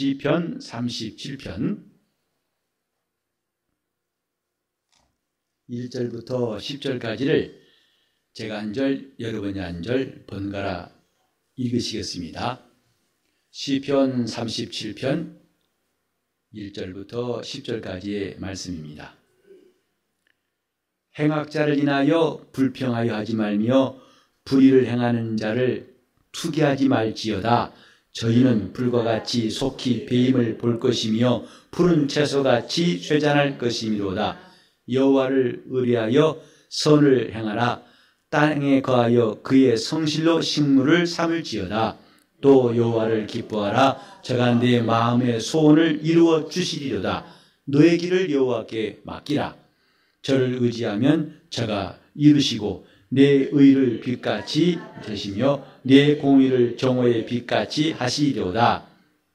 시편 37편 1절부터 10절까지를 제가 한 절, 여러분이 한 절 번갈아 읽으시겠습니다. 시편 37편 1절부터 10절까지의 말씀입니다. 행악자를 인하여 불평하여 하지 말며 불의를 행하는 자를 투기하지 말지어다. 저희는 불과 같이 속히 배임을 볼 것이며 푸른 채소같이 쇠잔할 것이미로다. 여호와를 의뢰하여 선을 행하라. 땅에 거하여 그의 성실로 식물을 삼을지어다. 또 여호와를 기뻐하라. 저가 내 마음의 소원을 이루어 주시리로다. 너의 길을 여호와께 맡기라. 저를 의지하면 저가 이루시고 내 의를 빛같이 되시며 내 공의를 정오의 빛같이 하시리로다.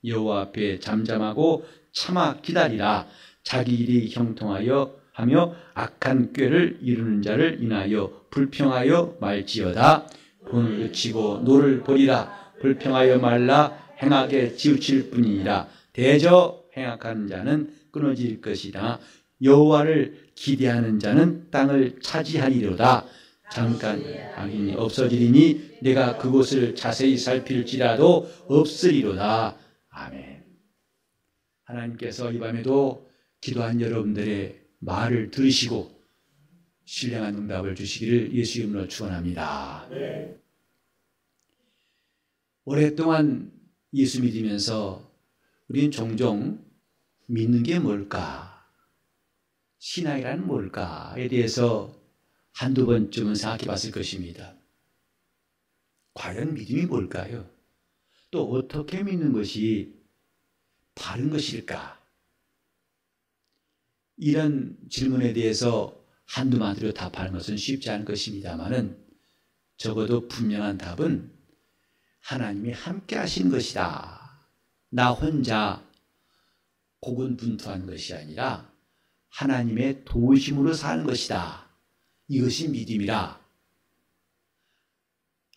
여호와 앞에 잠잠하고 참아 기다리라. 자기 일이 형통하여 하며 악한 꾀를 이루는 자를 인하여 불평하여 말지어다. 본을 그치고 노를 버리라. 불평하여 말라. 행하게 치우칠 뿐이니라. 대저 행악하는 자는 끊어질 것이다. 여호와를 기대하는 자는 땅을 차지하리로다. 잠깐 악인이 없어지리니 내가 그곳을 자세히 살필지라도 없으리로다. 아멘. 하나님께서 이 밤에도 기도한 여러분들의 말을 들으시고 신령한 응답을 주시기를 예수 이름으로 축원합니다. 네. 오랫동안 예수 믿으면서 우리는 종종 믿는 게 뭘까? 신앙이란 뭘까에 대해서 한두 번쯤은 생각해 봤을 것입니다. 과연 믿음이 뭘까요? 또 어떻게 믿는 것이 바른 것일까? 이런 질문에 대해서 한두 마디로 답하는 것은 쉽지 않은 것입니다만은 적어도 분명한 답은 하나님이 함께 하신 것이다. 나 혼자 고군분투한 것이 아니라 하나님의 도우심으로 사는 것이다. 이것이 믿음이라.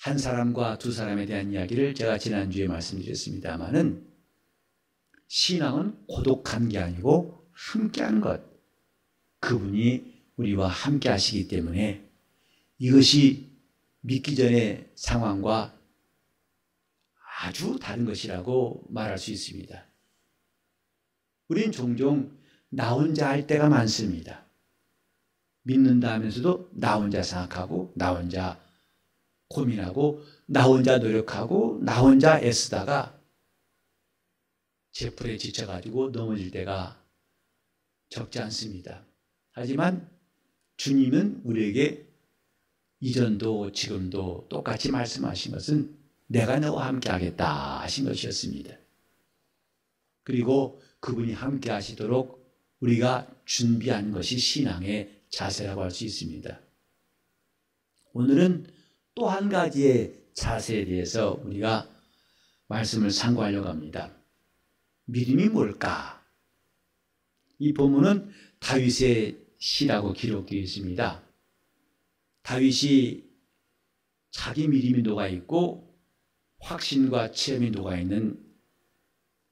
한 사람과 두 사람에 대한 이야기를 제가 지난주에 말씀드렸습니다마는 신앙은 고독한 게 아니고 함께하는 것. 그분이 우리와 함께 하시기 때문에 이것이 믿기 전의 상황과 아주 다른 것이라고 말할 수 있습니다. 우리는 종종 나 혼자 할 때가 많습니다. 믿는다 하면서도 나 혼자 생각하고 나 혼자 고민하고 나 혼자 노력하고 나 혼자 애쓰다가 제풀에 지쳐가지고 넘어질 때가 적지 않습니다. 하지만 주님은 우리에게 이전도 지금도 똑같이 말씀하신 것은 내가 너와 함께 하겠다 하신 것이었습니다. 그리고 그분이 함께 하시도록 우리가 준비한 것이 신앙의 자세라고 할 수 있습니다. 오늘은 또 한 가지의 자세에 대해서 우리가 말씀을 상고하려고 합니다. 믿음이 뭘까? 이 본문은 다윗의 시라고 기록되어 있습니다. 다윗이 자기 믿음이 녹아있고 확신과 체험이 녹아있는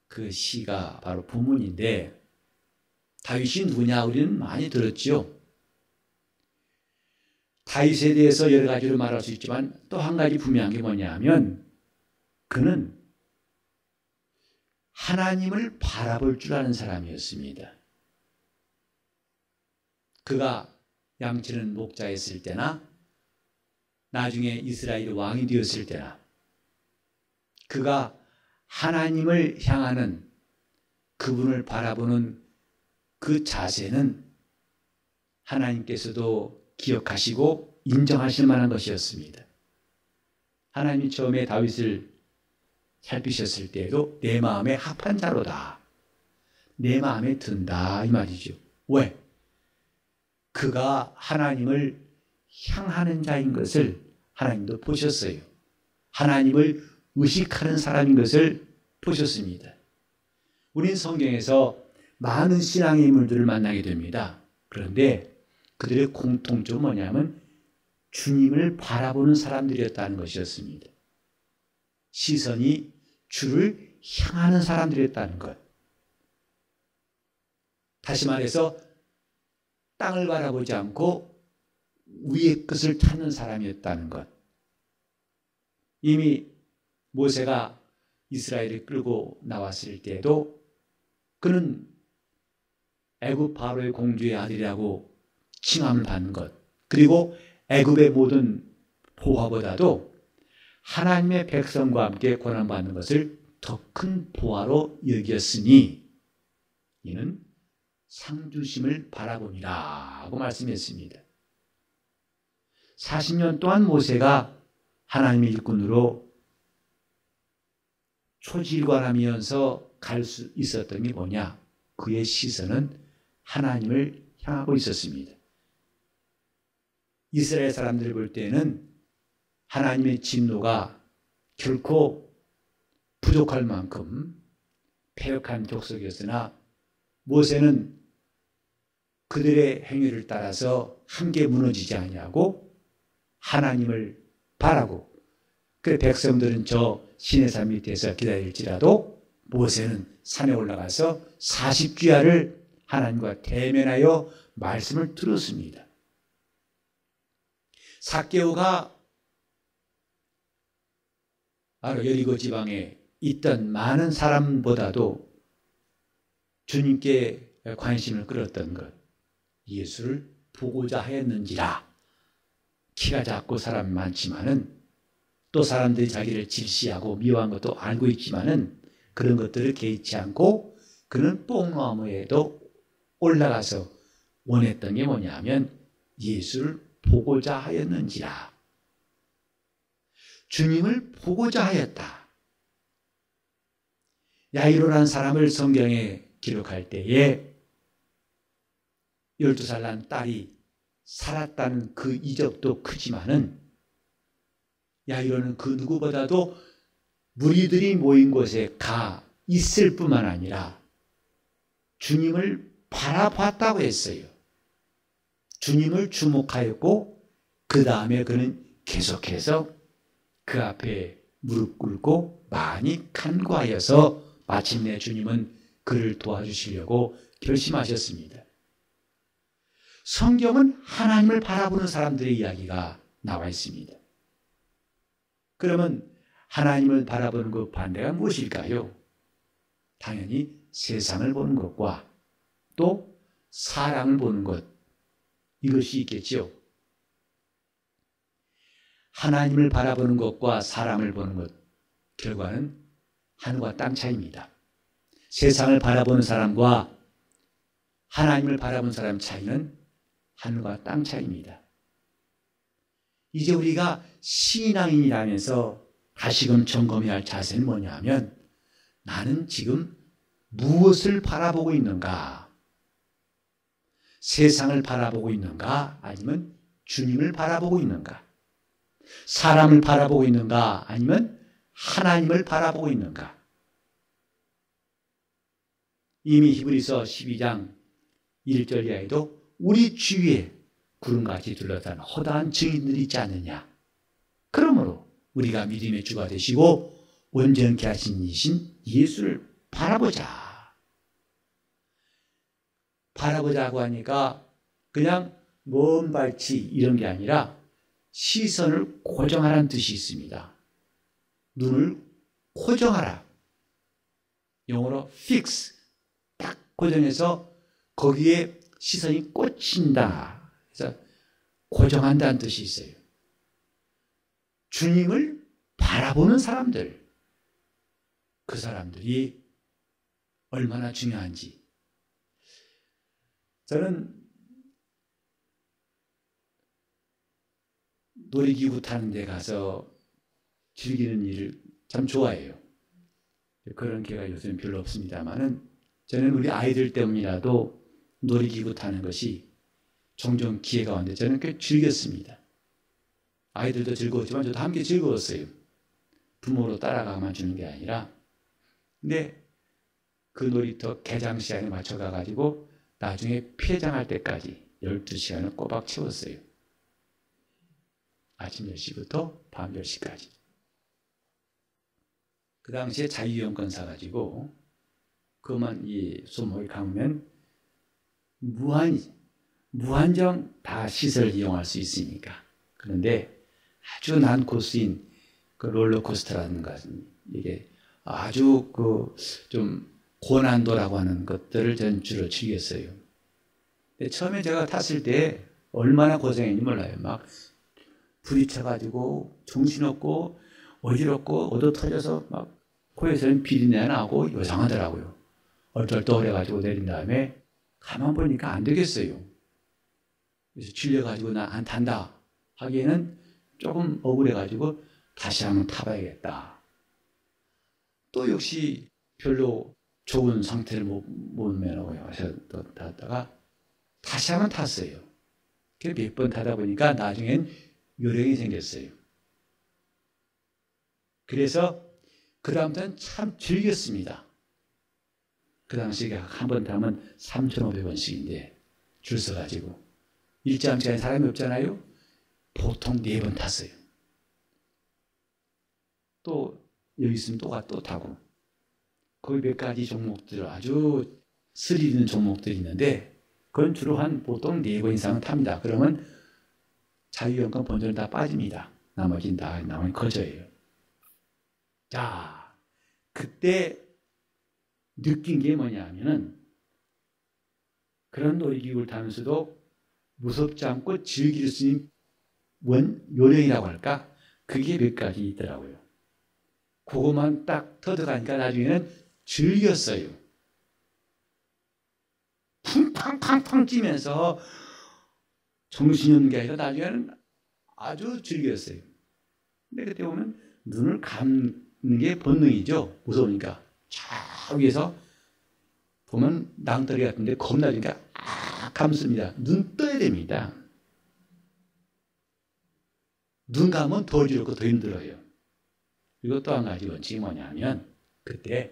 그 시가 바로 본문인데 다윗이 누구냐 우리는 많이 들었죠. 다윗에 대해서 여러 가지로 말할 수 있지만 또 한 가지 분명한 게 뭐냐 하면 그는 하나님을 바라볼 줄 아는 사람이었습니다. 그가 양치는 목자였을 때나 나중에 이스라엘 왕이 되었을 때나 그가 하나님을 향하는 그분을 바라보는 그 자세는 하나님께서도 기억하시고 인정하실 만한 것이었습니다. 하나님이 처음에 다윗을 살피셨을 때에도 내 마음에 합한 자로다. 내 마음에 든다 이 말이죠. 왜? 그가 하나님을 향하는 자인 것을 하나님도 보셨어요. 하나님을 의식하는 사람인 것을 보셨습니다. 우린 성경에서 많은 신앙의 인물들을 만나게 됩니다. 그런데 그들의 공통점은 뭐냐면 주님을 바라보는 사람들이었다는 것이었습니다. 시선이 주를 향하는 사람들이었다는 것. 다시 말해서 땅을 바라보지 않고 위의 것을 찾는 사람이었다는 것. 이미 모세가 이스라엘을 끌고 나왔을 때에도 그는 애굽 바로의 공주의 아들이라고 칭함을 받는 것, 그리고 애굽의 모든 보화보다도 하나님의 백성과 함께 고난받는 것을 더 큰 보화로 여겼으니 이는 상주심을 바라보니라 하고 말씀했습니다. 40년 동안 모세가 하나님의 일꾼으로 초지일관하면서 갈 수 있었던 게 뭐냐? 그의 시선은 하나님을 향하고 있었습니다. 이스라엘 사람들을 볼 때는 하나님의 진노가 결코 부족할 만큼 패역한 족속이었으나 모세는 그들의 행위를 따라서 함께 무너지지 아니하고 하나님을 바라고, 그 백성들은 저 시내산 밑에서 기다릴지라도 모세는 산에 올라가서 40주야를 하나님과 대면하여 말씀을 들었습니다. 삭개오가 바로 여리고 지방에 있던 많은 사람보다도 주님께 관심을 끌었던 것, 예수를 보고자 하였는지라. 키가 작고 사람이 많지만은 또 사람들이 자기를 질시하고 미워한 것도 알고 있지만은 그런 것들을 개의치 않고 그는 뽕나무에도 올라가서 원했던 게 뭐냐면 예수를 보고자 하였는지라. 주님을 보고자 하였다. 야이로라는 사람을 성경에 기록할 때에 12살 난 딸이 살았다는 그 이적도 크지만은 야이로는 그 누구보다도 무리들이 모인 곳에 가 있을 뿐만 아니라 주님을 바라봤다고 했어요. 주님을 주목하였고 그 다음에 그는 계속해서 그 앞에 무릎 꿇고 많이 간구하여서 마침내 주님은 그를 도와주시려고 결심하셨습니다. 성경은 하나님을 바라보는 사람들의 이야기가 나와 있습니다. 그러면 하나님을 바라보는 그 반대가 무엇일까요? 당연히 세상을 보는 것과 또 사랑을 보는 것, 이것이 있겠죠. 하나님을 바라보는 것과 사람을 보는 것, 결과는 하늘과 땅 차이입니다. 세상을 바라보는 사람과 하나님을 바라보는 사람 차이는 하늘과 땅 차이입니다. 이제 우리가 신앙인이라면서 다시금 점검해야 할 자세는 뭐냐 하면, 나는 지금 무엇을 바라보고 있는가? 세상을 바라보고 있는가? 아니면 주님을 바라보고 있는가? 사람을 바라보고 있는가? 아니면 하나님을 바라보고 있는가? 이미 히브리서 12장 1절 이하에도 우리 주위에 구름같이 둘러싼 허다한 증인들이 있지 않느냐. 그러므로 우리가 믿음의 주가 되시고 온전케 하신 이신 예수를 바라보자. 바라보자고 하니까 그냥 먼 발치 이런 게 아니라 시선을 고정하라는 뜻이 있습니다. 눈을 고정하라. 영어로 fix. 딱 고정해서 거기에 시선이 꽂힌다. 그래서 고정한다는 뜻이 있어요. 주님을 바라보는 사람들, 그 사람들이 얼마나 중요한지. 저는 놀이기구 타는 데 가서 즐기는 일을 참 좋아해요. 그런 기회가 요새는 별로 없습니다만은 저는 우리 아이들 때문이라도 놀이기구 타는 것이 종종 기회가 왔는데 저는 꽤 즐겼습니다. 아이들도 즐거웠지만 저도 함께 즐거웠어요. 부모로 따라가만 주는 게 아니라. 근데 그 놀이터 개장 시간에 맞춰가가지고 나중에 폐장할 때까지 12시간을 꼬박 채웠어요. 아침 10시부터 밤 10시까지. 그 당시에 자유이용권 사가지고 그만 이 손목이 감으면 무한정 다 시설을 이용할 수 있으니까. 그런데 아주 난 코스인 그 롤러코스터라는 것은 이게 아주 그 좀 고난도라고 하는 것들을 전 주로 즐겼어요. 근데 처음에 제가 탔을 때 얼마나 고생했는지 몰라요. 막 부딪혀가지고 정신없고 어지럽고 얻어 터져서 막 코에서는 비린내 나고 요상하더라고요. 얼떨떨해가지고 내린 다음에 가만 보니까 안 되겠어요. 그래서 질려가지고 나 안 탄다 하기에는 조금 억울해가지고 다시 한번 타봐야겠다. 또 역시 별로 좋은 상태를 못 면하고요. 그래서 또 탔다가 다시 한번 탔어요. 몇 번 타다 보니까 나중엔 요령이 생겼어요. 그래서 그 다음부터는 참 즐겼습니다. 그 당시에 한 번 타면 3,500원씩인데 줄 서가지고 일정 시간에 사람이 없잖아요. 보통 4번 탔어요. 또 여기 있으면 또 타고 거기 몇 가지 종목들 아주 스릴 있는 종목들이 있는데 그건 주로 한 보통 4번 이상은 탑니다. 그러면 자유이용권 본전은 다 빠집니다. 나머지는 다 거저예요. 자, 그때 느낀 게 뭐냐면은 그런 놀이기구를 타면서도 무섭지 않고 즐길 수 있는 요령이라고 할까? 그게 몇 가지 있더라고요. 그것만 딱 터득하니까 나중에는 즐겼어요. 쿵팡팡팡 찌면서 정신이 없는 게 아니라 나중에는 아주 즐겼어요. 근데 그때 보면 눈을 감는 게 본능이죠. 무서우니까. 저 위에서 보면 낭떠러리 같은데 겁나니까 감습니다. 눈 떠야 됩니다. 눈 감으면 더 어지럽고 더 힘들어요. 그리고 또 한 가지 원칙이 뭐냐면 그때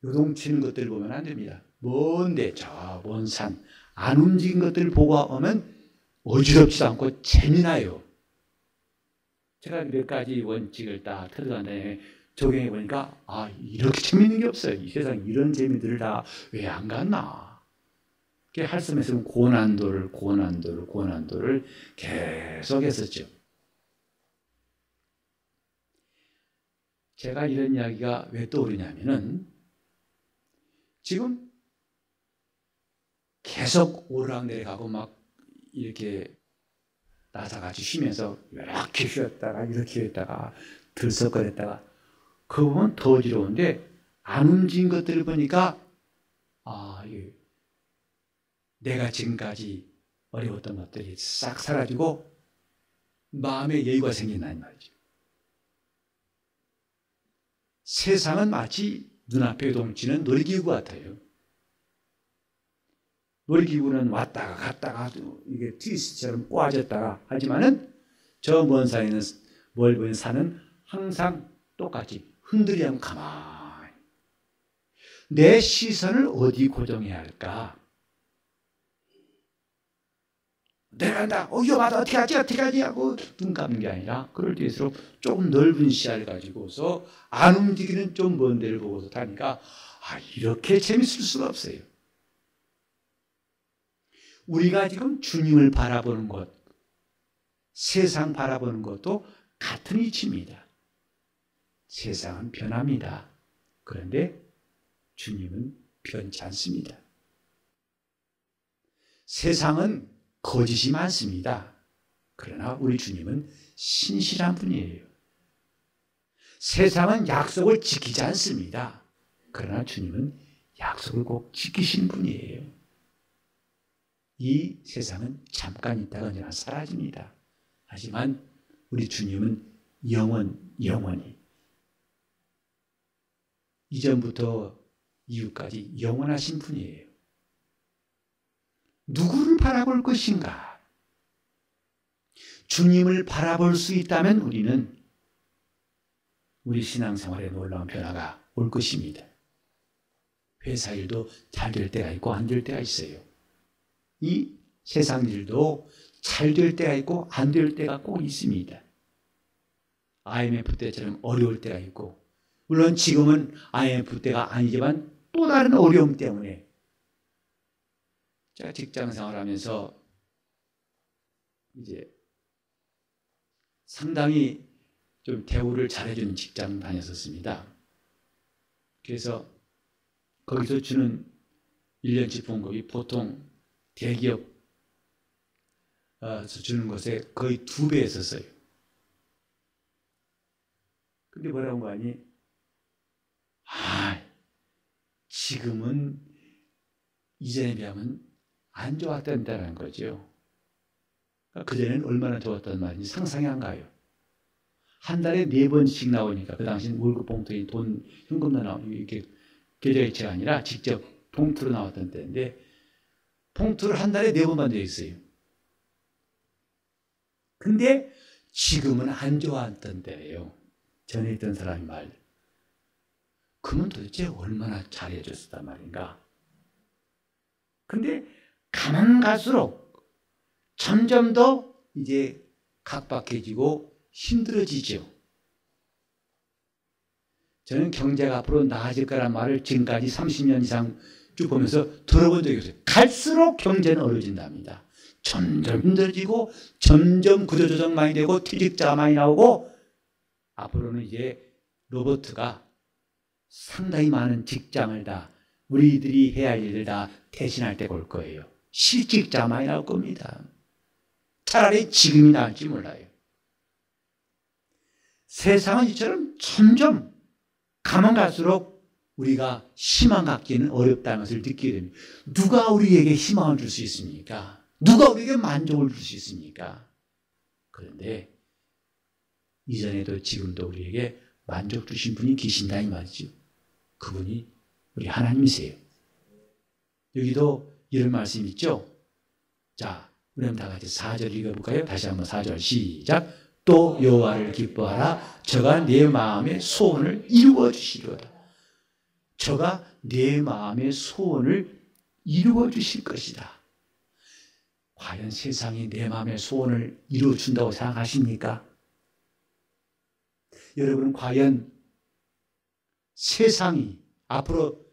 요동치는 것들을 보면 안 됩니다. 먼데 저 먼 산 안 움직인 것들을 보고 오면 어지럽지도 않고 재미나요. 제가 몇 가지 원칙을 딱 터득한 다음에 적용해 보니까 이렇게 재미있는 게 없어요. 이 세상에 이런 재미들을 다 왜 안 갔나. 할 수만 있으면 고난도를 계속 했었죠. 제가 이런 이야기가 왜 떠오르냐면은 지금 계속 오르락내리락하고 막 이렇게 나사같이 쉬면서 이렇게 쉬었다가 이렇게 쉬었다가 들썩거렸다가 그거 보면 더 어지러운데 안 움직인 것들을 보니까 내가 지금까지 어려웠던 것들이 싹 사라지고 마음의 여유가 생긴다는 말이죠. 세상은 마치 눈앞에 요동치는 놀이기구 같아요. 놀이기구는 왔다가 갔다가 이게 트위스트처럼 꼬아졌다가 하지만은 저 먼 산에는 멀리 보이는 산은 항상 똑같이 흔들리면 가만히 내 시선을 어디 고정해야 할까? 내려간다. 위험하다. 어떻게 하지 하고 눈 감는 게 아니라 그럴 때일수록 조금 넓은 시야를 가지고서 안 움직이는 좀 먼 데를 보고서 타니까 이렇게 재밌을 수가 없어요. 우리가 지금 주님을 바라보는 것, 세상 바라보는 것도 같은 이치입니다. 세상은 변합니다. 그런데 주님은 변치 않습니다. 세상은 거짓이 많습니다. 그러나 우리 주님은 신실한 분이에요. 세상은 약속을 지키지 않습니다. 그러나 주님은 약속을 꼭 지키신 분이에요. 이 세상은 잠깐 있다가 언제나 사라집니다. 하지만 우리 주님은 영원히 이전부터 이후까지 영원하신 분이에요. 누구를 바라볼 것인가? 주님을 바라볼 수 있다면 우리는 우리 신앙생활에 놀라운 변화가 올 것입니다. 회사 일도 잘 될 때가 있고 안 될 때가 있어요. 이 세상 일도 잘 될 때가 있고 안 될 때가 꼭 있습니다. IMF 때처럼 어려울 때가 있고 물론 지금은 IMF 때가 아니지만 또 다른 어려움 때문에 제가 직장 생활하면서 이제 상당히 좀 대우를 잘해주는 직장 다녔었습니다. 그래서 거기서 주는 1년치 봉급이 보통 대기업에서 주는 것에 거의 2배였었어요. 근데 뭐라고 거 아니? 지금은 이전에 비하면 안 좋았다는 거죠. 그전에는 얼마나 좋았단 말인지 상상이 안 가요. 한 달에 4번씩 나오니까, 그 당시는 월급 봉투에 돈, 현금도 나오고, 이렇게 계좌이체가 아니라 직접 봉투로 나왔던 때인데, 봉투를 한 달에 4번만 되어 있어요. 근데 지금은 안 좋았던 때예요. 전에 있던 사람이 말. 그러면 도대체 얼마나 잘해줬단 말인가. 근데 가면 갈수록 점점 더 이제 각박해지고 힘들어지죠. 저는 경제가 앞으로 나아질 거란 말을 지금까지 30년 이상 쭉 보면서 들어본 적이 없어요. 갈수록 경제는 어려워진답니다. 점점 힘들어지고 점점 구조조정 많이 되고 퇴직자가 많이 나오고 앞으로는 이제 로봇가 상당히 많은 직장을 다 우리들이 해야 할 일을 다 대신할 때가 올 거예요. 실직자 많이 나올 겁니다. 차라리 지금이 나을지 몰라요. 세상은 이처럼 점점 가면 갈수록 우리가 희망 갖기는 어렵다는 것을 느끼게 됩니다. 누가 우리에게 희망을 줄 수 있습니까? 누가 우리에게 만족을 줄 수 있습니까? 그런데 이전에도 지금도 우리에게 만족 주신 분이 계신다 이 말이죠. 그분이 우리 하나님이세요. 여기도 이런 말씀이 있죠. 자, 우리 한번 다 같이 4절 읽어볼까요? 다시 한번 4절 시작. 또 여호와를 기뻐하라. 저가 내 마음의 소원을 이루어 주시리로다. 저가 내 마음의 소원을 이루어 주실 것이다. 과연 세상이 내 마음의 소원을 이루어 준다고 생각하십니까? 여러분, 과연 세상이 앞으로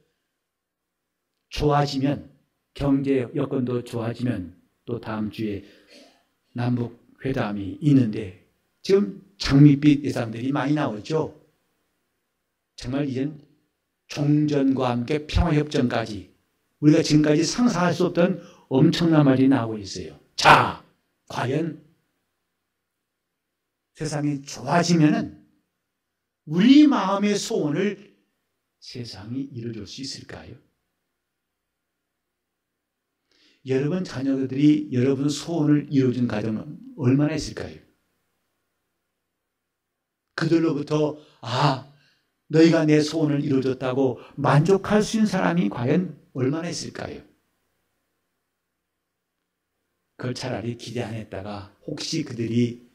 좋아지면, 경제 여건도 좋아지면, 또 다음 주에 남북 회담이 있는데 지금 장밋빛 예상들이 많이 나오죠. 정말 이젠 종전과 함께 평화협정까지 우리가 지금까지 상상할 수 없던 엄청난 말이 나오고 있어요. 자, 과연 세상이 좋아지면은 우리 마음의 소원을 세상이 이루어줄 수 있을까요? 여러분 자녀들이 여러분 소원을 이루어준 가정은 얼마나 있을까요? 그들로부터 너희가 내 소원을 이루어줬다고 만족할 수 있는 사람이 과연 얼마나 있을까요? 그걸 차라리 기대 안 했다가 혹시 그들이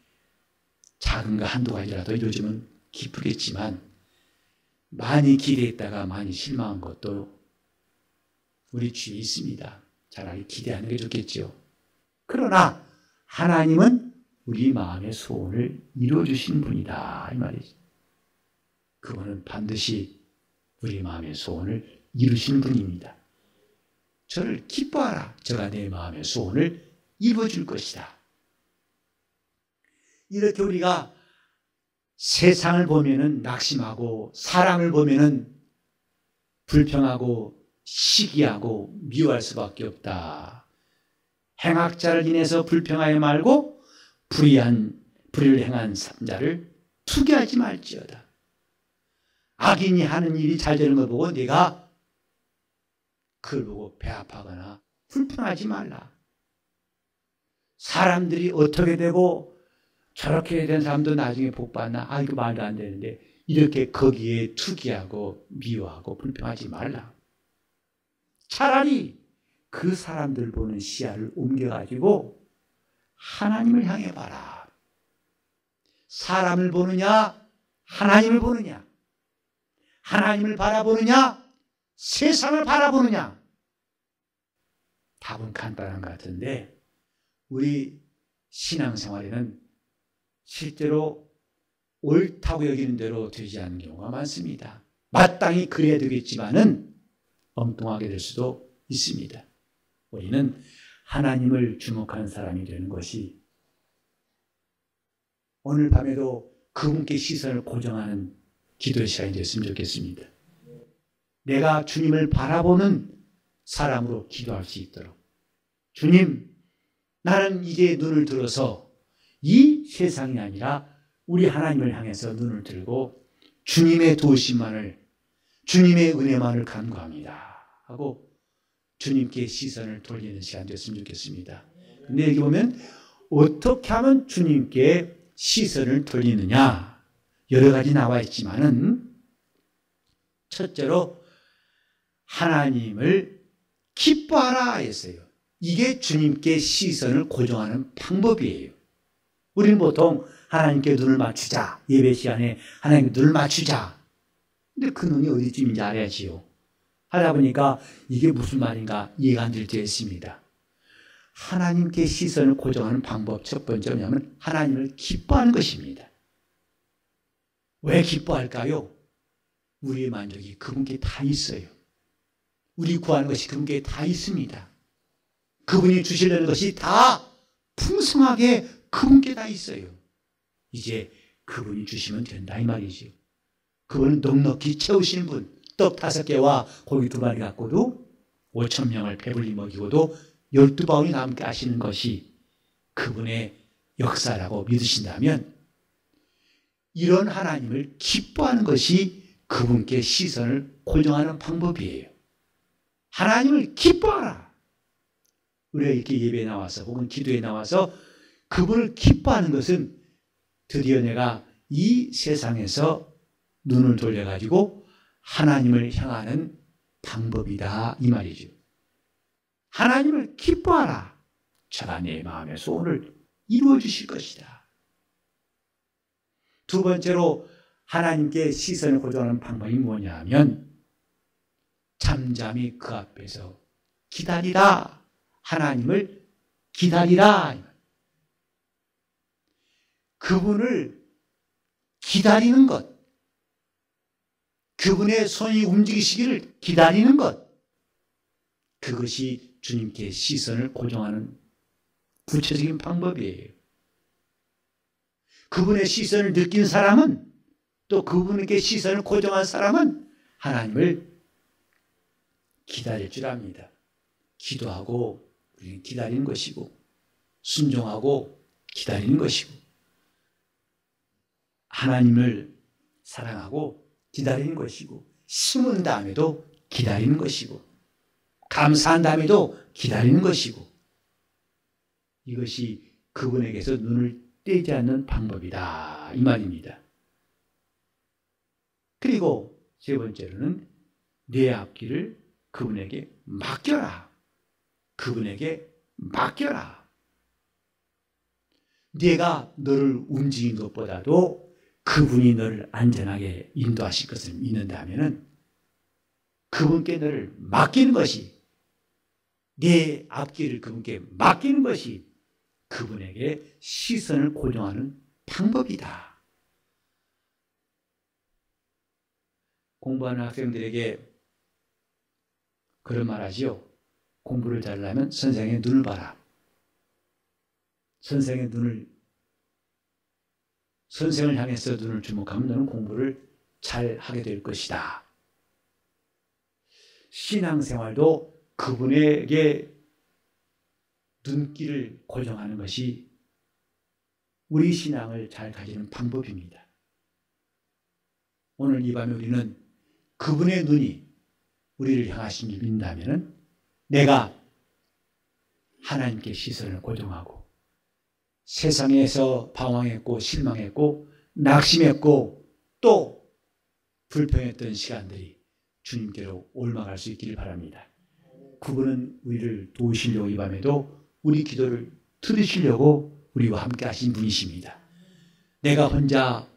작은 거 한두 가지라도 이루어지면 기쁘겠지만 많이 기대했다가 많이 실망한 것도 우리 주위에 있습니다. 차라리 기대하는 게 좋겠죠. 그러나 하나님은 우리 마음의 소원을 이루어주신 분이다 이 말이죠. 그분은 반드시 우리 마음의 소원을 이루시는 분입니다. 저를 기뻐하라. 저가 내 마음의 소원을 이루어줄 것이다. 이렇게 우리가 세상을 보면은 낙심하고 사람을 보면은 불평하고 시기하고 미워할 수밖에 없다. 행악자를 인해서 불평하여 말고 불의를 행한 자를 투기하지 말지어다. 악인이 하는 일이 잘 되는 걸 보고 네가 그걸 보고 배아파거나 불평하지 말라. 사람들이 어떻게 되고 저렇게 된 사람도 나중에 복받나? 이거 말도 안 되는데 이렇게 거기에 투기하고 미워하고 불평하지 말라. 차라리 그 사람들 보는 시야를 옮겨가지고 하나님을 향해 봐라. 사람을 보느냐? 하나님을 보느냐? 하나님을 바라보느냐? 세상을 바라보느냐? 답은 간단한 것 같은데 우리 신앙생활에는 실제로 옳다고 여기는 대로 되지 않는 경우가 많습니다. 마땅히 그래야 되겠지만은 엉뚱하게 될 수도 있습니다. 우리는 하나님을 주목하는 사람이 되는 것이 오늘 밤에도 그분께 시선을 고정하는 기도의 시간이 됐으면 좋겠습니다. 내가 주님을 바라보는 사람으로 기도할 수 있도록 주님, 나는 이제 눈을 들어서 이 세상이 아니라 우리 하나님을 향해서 눈을 들고 주님의 도우심만을, 주님의 은혜만을 간구합니다 하고 주님께 시선을 돌리는 시간 됐으면 좋겠습니다. 근데 여기 보면 어떻게 하면 주님께 시선을 돌리느냐 여러 가지 나와 있지만은 첫째로 하나님을 기뻐하라 했어요. 이게 주님께 시선을 고정하는 방법이에요. 우리는 보통 하나님께 눈을 맞추자, 예배 시간에 하나님께 눈을 맞추자. 근데 그 눈이 어디쯤인지 알아야지요. 하다 보니까 이게 무슨 말인가 이해가 안 될 때가 있습니다. 하나님께 시선을 고정하는 방법 첫 번째로 뭐냐면 하나님을 기뻐하는 것입니다. 왜 기뻐할까요? 우리의 만족이 그분께 다 있어요. 우리 구하는 것이 그분께 다 있습니다. 그분이 주시려는 것이 다 풍성하게 그분께 다 있어요. 이제 그분이 주시면 된다 이 말이죠. 그분은 넉넉히 채우시는 분, 떡 5개와 고기 2마리 갖고도 5,000명을 배불리 먹이고도 12바울이 남게 하시는 것이 그분의 역사라고 믿으신다면 이런 하나님을 기뻐하는 것이 그분께 시선을 고정하는 방법이에요. 하나님을 기뻐하라. 우리가 이렇게 예배에 나와서 혹은 기도에 나와서 그분을 기뻐하는 것은 드디어 내가 이 세상에서 눈을 돌려가지고 하나님을 향하는 방법이다 이 말이죠. 하나님을 기뻐하라. 저가 내 마음의 소원을 이루어 주실 것이다. 두 번째로 하나님께 시선을 고정하는 방법이 뭐냐 하면 잠잠히 그 앞에서 기다리라. 하나님을 기다리라. 그분을 기다리는 것, 그분의 손이 움직이시기를 기다리는 것, 그것이 주님께 시선을 고정하는 구체적인 방법이에요. 그분의 시선을 느낀 사람은, 또 그분에게 시선을 고정한 사람은 하나님을 기다릴 줄 압니다. 기도하고 우리는 기다리는 것이고 순종하고 기다리는 것이고 하나님을 사랑하고 기다리는 것이고 심은 다음에도 기다리는 것이고 감사한 다음에도 기다리는 것이고 이것이 그분에게서 눈을 떼지 않는 방법이다 이 말입니다. 그리고 세 번째로는 내 앞길을 그분에게 맡겨라. 그분에게 맡겨라. 내가 너를 움직인 것보다도 그분이 너를 안전하게 인도하실 것을 믿는다면 그분께 너를 맡기는 것이, 내 앞길을 그분께 맡기는 것이 그분에게 시선을 고정하는 방법이다. 공부하는 학생들에게 그런 말 하지요. 공부를 잘하려면 선생의 눈을 봐라. 선생을 향해서 눈을 주목하면 너는 공부를 잘 하게 될 것이다. 신앙생활도 그분에게 눈길을 고정하는 것이 우리 신앙을 잘 가지는 방법입니다. 오늘 이 밤에 우리는 그분의 눈이 우리를 향하신 줄 믿는다면 내가 하나님께 시선을 고정하고 세상에서 방황했고 실망했고 낙심했고 또 불평했던 시간들이 주님께로 옮아갈 수 있기를 바랍니다. 그분은 우리를 도우시려고 이 밤에도 우리 기도를 들으시려고 우리와 함께 하신 분이십니다. 내가 혼자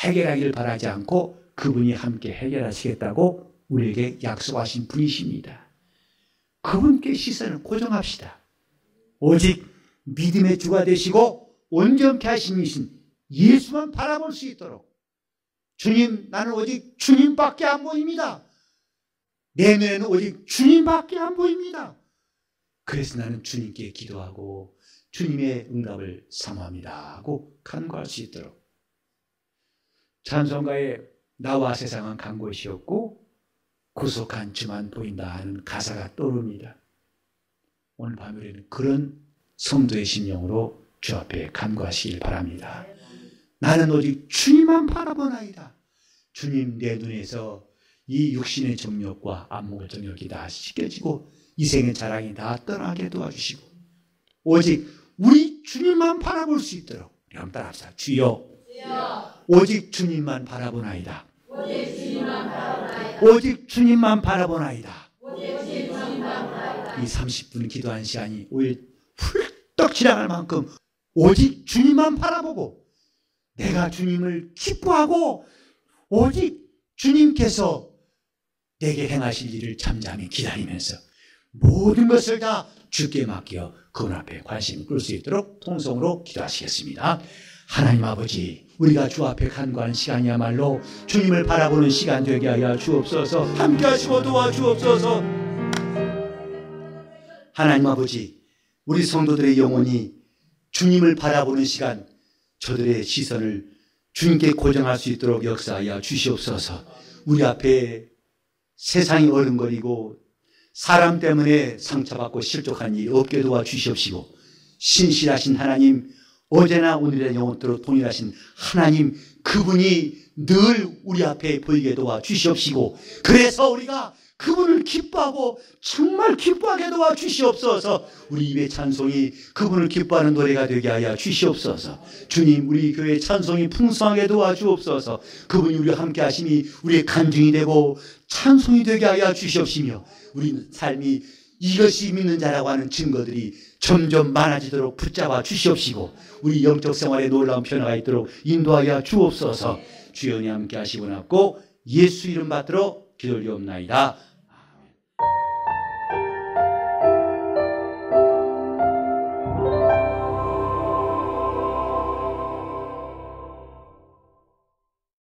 해결하기를 바라지 않고 그분이 함께 해결하시겠다고 우리에게 약속하신 분이십니다. 그분께 시선을 고정합시다. 오직 믿음의 주가 되시고 온전케 하신 이신 예수만 바라볼 수 있도록, 주님, 나는 오직 주님밖에 안 보입니다. 내 눈에는 오직 주님밖에 안 보입니다. 그래서 나는 주님께 기도하고 주님의 응답을 사모합니다 하고 간구할 수 있도록. 찬송가에 나와 세상은 간 곳이었고 구속한 주만 보인다 하는 가사가 떠오릅니다. 오늘 밤에 우리는 그런 성도의 심령으로 주 앞에 간구하시길 바랍니다. 나는 오직 주님만 바라보나이다. 주님, 내 눈에서 이 육신의 정욕과 안목의 정욕이 다 씻겨지고 이 생의 자랑이 다 떠나게 도와주시고 오직 우리 주님만 바라볼 수 있도록 우리 한번 따라합시다. 주여, 오직 주님만 바라보나이다. 오직 주님만 바라보나이다. 이 30분 기도한 시간이 오히려 훌떡 지나갈 만큼 오직 주님만 바라보고 내가 주님을 기뻐하고 오직 주님께서 내게 행하실 일을 잠잠히 기다리면서 모든 것을 다 주께 맡겨 그분 앞에 관심을 끌 수 있도록 통성으로 기도하시겠습니다. 하나님 아버지, 우리가 주 앞에 간구하는 시간이야말로 주님을 바라보는 시간 되게 하여 주옵소서. 함께 하시고 도와주옵소서. 하나님 아버지, 우리 성도들의 영혼이 주님을 바라보는 시간, 저들의 시선을 주님께 고정할 수 있도록 역사하여 주시옵소서. 우리 앞에 세상이 어른거리고 사람 때문에 상처받고 실족한 일이 없게 도와주시옵시고, 신실하신 하나님, 어제나 오늘의 영원토록 동일하신 하나님, 그분이 늘 우리 앞에 보이게 도와주시옵시고, 그래서 우리가 그분을 기뻐하고 정말 기뻐하게 도와주시옵소서. 우리 입의 찬송이 그분을 기뻐하는 노래가 되게 하여 주시옵소서. 주님, 우리 교회의 찬송이 풍성하게 도와주옵소서. 그분이 우리와 함께 하심이 우리의 간증이 되고 찬송이 되게 하여 주시옵시며, 우리 삶이 이것이 믿는 자라고 하는 증거들이 점점 많아지도록 붙잡아 주시옵시고, 우리 영적 생활에 놀라운 변화가 있도록 인도하여 주옵소서. 주여, 함께 하시고 났고 예수 이름 받들어 기도리옵나이다.